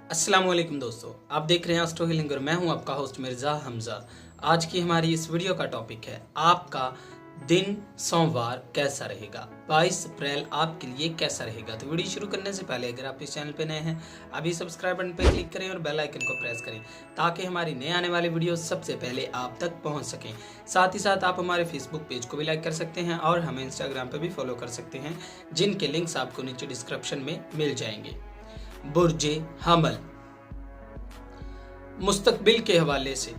अस्सलाम वालेकुम दोस्तों, आप देख रहे हैं एस्ट्रो हीलिंग और मैं हूं आपका होस्ट मिर्ज़ा हमज़ा। आज की हमारी इस वीडियो का टॉपिक है आपका दिन सोमवार कैसा रहेगा। 22 अप्रैल आपके लिए कैसा रहेगा। तो वीडियो शुरू करने से पहले अगर आप इस चैनल पे नए हैं अभी सब्सक्राइब बटन पर क्लिक करें और बेल आइकन को प्रेस करें ताकि हमारी नए आने वाली वीडियो सबसे पहले आप तक पहुँच सकें। साथ ही साथ आप हमारे फेसबुक पेज को भी लाइक कर सकते हैं और हमें इंस्टाग्राम पर भी फॉलो कर सकते हैं, जिनके लिंक्स आपको नीचे डिस्क्रिप्शन में मिल जाएंगे। बुर्जे हमल मुस्तकबिल के हवाले से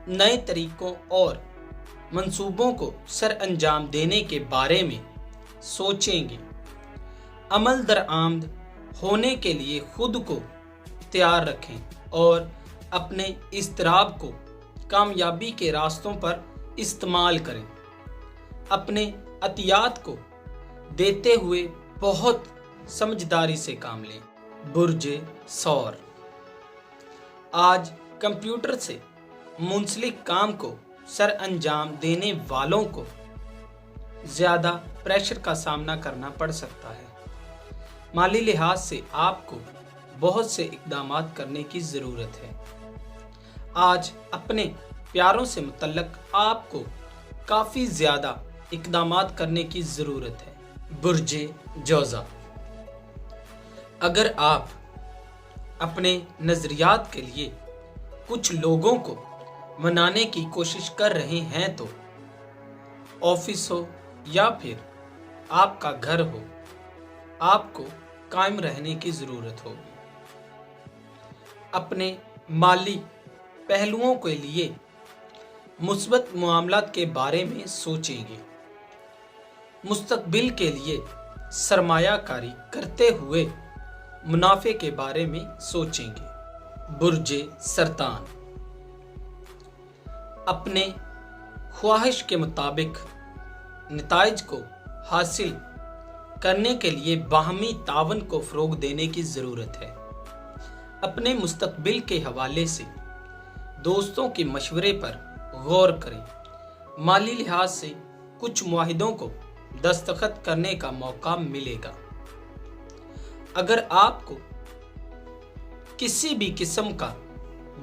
नए तरीकों और मंसूबों को सर अंजाम देने के बारे में सोचेंगे। अमल दरामद होने के लिए खुद को तैयार रखें और अपने इज़्तिराब को कामयाबी के रास्तों पर इस्तेमाल करें। अपने अतियात को देते हुए बहुत समझदारी से काम लें। बुर्जे सौर आज कंप्यूटर से मुंसलिक काम को सर अंजाम देने वालों को ज़्यादा प्रेशर का सामना करना पड़ सकता है। माली लिहाज से आपको बहुत से इक़दाम करने की ज़रूरत है। आज अपने प्यारों से मुतल्लक आपको काफ़ी ज़्यादा इक़दाम करने की ज़रूरत है। बुर्जे जौज़ा अगर आप अपने नज़रियात के लिए कुछ लोगों को मनाने की कोशिश कर रहे हैं तो ऑफिस हो या फिर आपका घर हो, आपको कायम रहने की ज़रूरत होगी। अपने माली पहलुओं के लिए मुस्बत मामलात के बारे में सोचेंगे। मुस्तकबिल के लिए सरमायाकारी करते हुए मुनाफे के बारे में सोचेंगे। बुर्जे सरतान अपने ख्वाहिश के मुताबिक नताइज को हासिल करने के लिए बाहमी तावन को फ़रोग देने की ज़रूरत है। अपने मुस्तकबिल के हवाले से दोस्तों के मशवरे पर गौर करें। माली लिहाज से कुछ मुआहिदों को दस्तखत करने का मौका मिलेगा। अगर आपको किसी भी किस्म का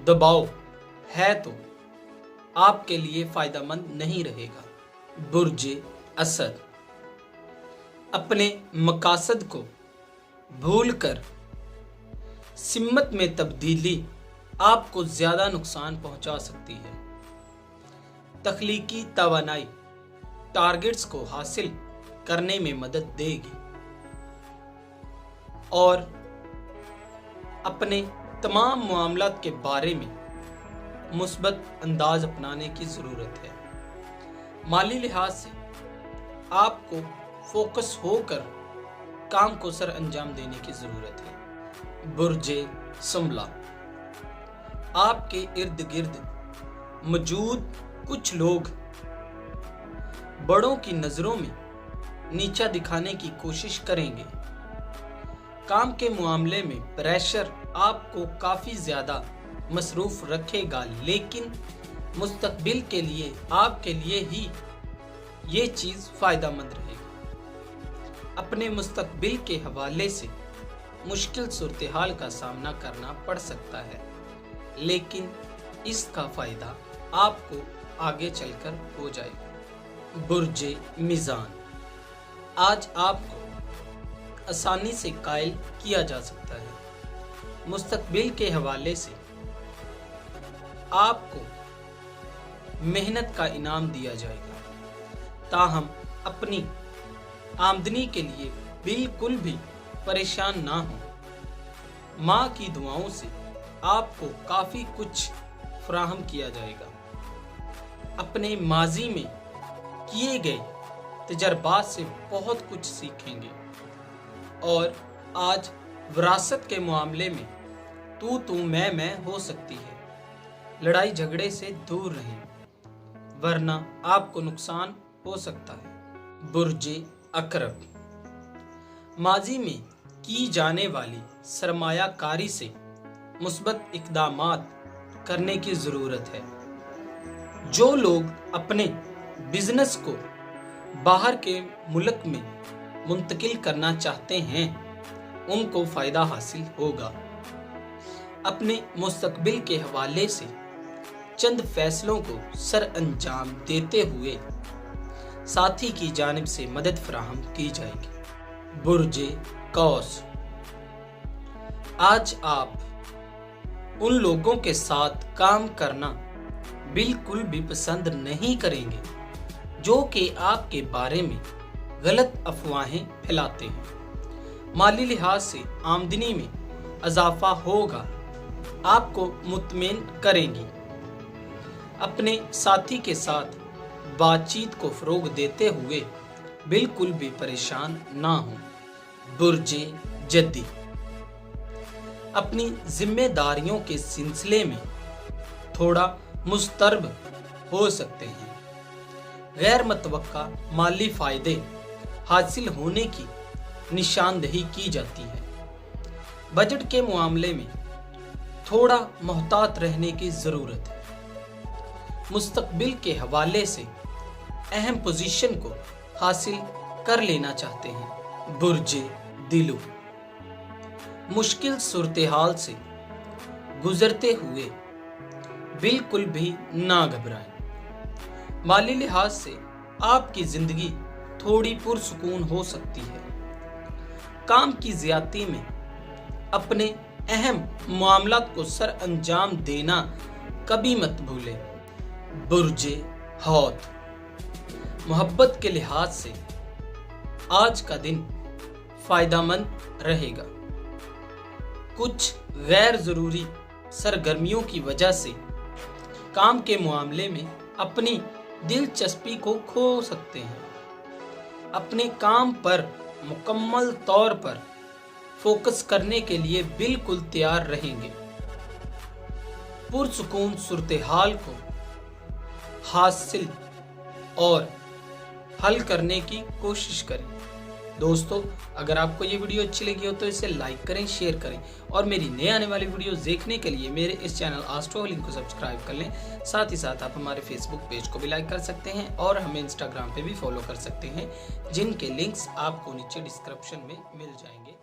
दबाव है तो आपके लिए फ़ायदेमंद नहीं रहेगा। बुर्जे असद अपने मकासद को भूलकर सिमत में तब्दीली आपको ज़्यादा नुकसान पहुंचा सकती है। तख्लीकी तवानाई टारगेट्स को हासिल करने में मदद देगी और अपने तमाम मामलात के बारे में मुस्बत अंदाज अपनाने की ज़रूरत है। माली लिहाज से आपको फोकस होकर काम को सर अंजाम देने की ज़रूरत है। बुर्जे सुमला आपके इर्द गिर्द मौजूद कुछ लोग बड़ों की नज़रों में नीचा दिखाने की कोशिश करेंगे। काम के मामले में प्रेशर आपको काफ़ी ज़्यादा मसरूफ़ रखेगा, लेकिन मुस्तकबिल के लिए आपके लिए ही ये चीज़ फ़ायदेमंद रहेगी। अपने मुस्तकबिल के हवाले से मुश्किल सूरत हाल का सामना करना पड़ सकता है, लेकिन इसका फ़ायदा आपको आगे चलकर हो जाएगा। बुर्जे मीज़ान आज आपको आसानी से कायल किया जा सकता है। मुस्तकबिल के हवाले से आपको मेहनत का इनाम दिया जाएगा, ताहम अपनी आमदनी के लिए बिल्कुल भी परेशान ना हो। माँ की दुआओं से आपको काफ़ी कुछ फराहम किया जाएगा। अपने माजी में किए गए तजर्बात से बहुत कुछ सीखेंगे और आज विरासत के मामले में तू मैं हो सकती है। लड़ाई झगड़े से दूर रहें वरना आपको नुकसान हो सकता है। बुर्जे अकरब माजी में की जाने वाली सरमायाकारी से मुस्बत इक़दामात करने की ज़रूरत है। जो लोग अपने बिजनेस को बाहर के मुल्क में मुंतकिल करना चाहते हैं उनको फ़ायदा हासिल होगा। अपने मुस्तकबिल के हवाले से चंद फैसलों को सर अंजाम देते हुए साथी की जानिब से मदद फराहम की जाएगी। बुर्जे कौस, आज आप उन लोगों के साथ काम करना बिल्कुल भी पसंद नहीं करेंगे जो कि आपके बारे में गलत अफवाहें फैलाते हैं। माली लिहाज से आमदनी में इजाफा होगा, आपको मुतमईन करेंगी। अपने साथी के साथ बातचीत को फरोग देते हुए बिल्कुल भी परेशान ना हो। बुर्जे जद्दी, अपनी जिम्मेदारियों के सिलसिले में थोड़ा मुस्तरब हो सकते हैं। गैर मुतवक्का माली फायदे हासिल होने की निशानदही की जाती है। बजट के मामले में थोड़ा मोहतात रहने की ज़रूरत है। मुस्तकबिल के हवाले से अहम पोजीशन को हासिल कर लेना चाहते हैं। बुर्जे दिलो, मुश्किल सूरत-ए-हाल से गुजरते हुए बिल्कुल भी ना घबराएं। माली लिहाज से आपकी जिंदगी थोड़ी पुरसुकून हो सकती है। काम की ज्यादती में अपने अहम मामलात को सर अंजाम देना कभी मत भूलें। बुर्जे हौत, मोहब्बत के लिहाज से आज का दिन फायदेमंद रहेगा। कुछ गैर जरूरी सरगर्मियों की वजह से काम के मामले में अपनी दिलचस्पी को खो सकते हैं। अपने काम पर मुकम्मल तौर पर फोकस करने के लिए बिल्कुल तैयार रहेंगे। पुरसुकून सूरत-ए-हाल को हासिल और हल करने की कोशिश करें। दोस्तों, अगर आपको ये वीडियो अच्छी लगी हो तो इसे लाइक करें, शेयर करें और मेरी नए आने वाली वीडियोस देखने के लिए मेरे इस चैनल एस्ट्रोलिंक को सब्सक्राइब कर लें। साथ ही साथ आप हमारे फेसबुक पेज को भी लाइक कर सकते हैं और हमें इंस्टाग्राम पे भी फॉलो कर सकते हैं, जिनके लिंक्स आपको नीचे डिस्क्रिप्शन में मिल जाएंगे।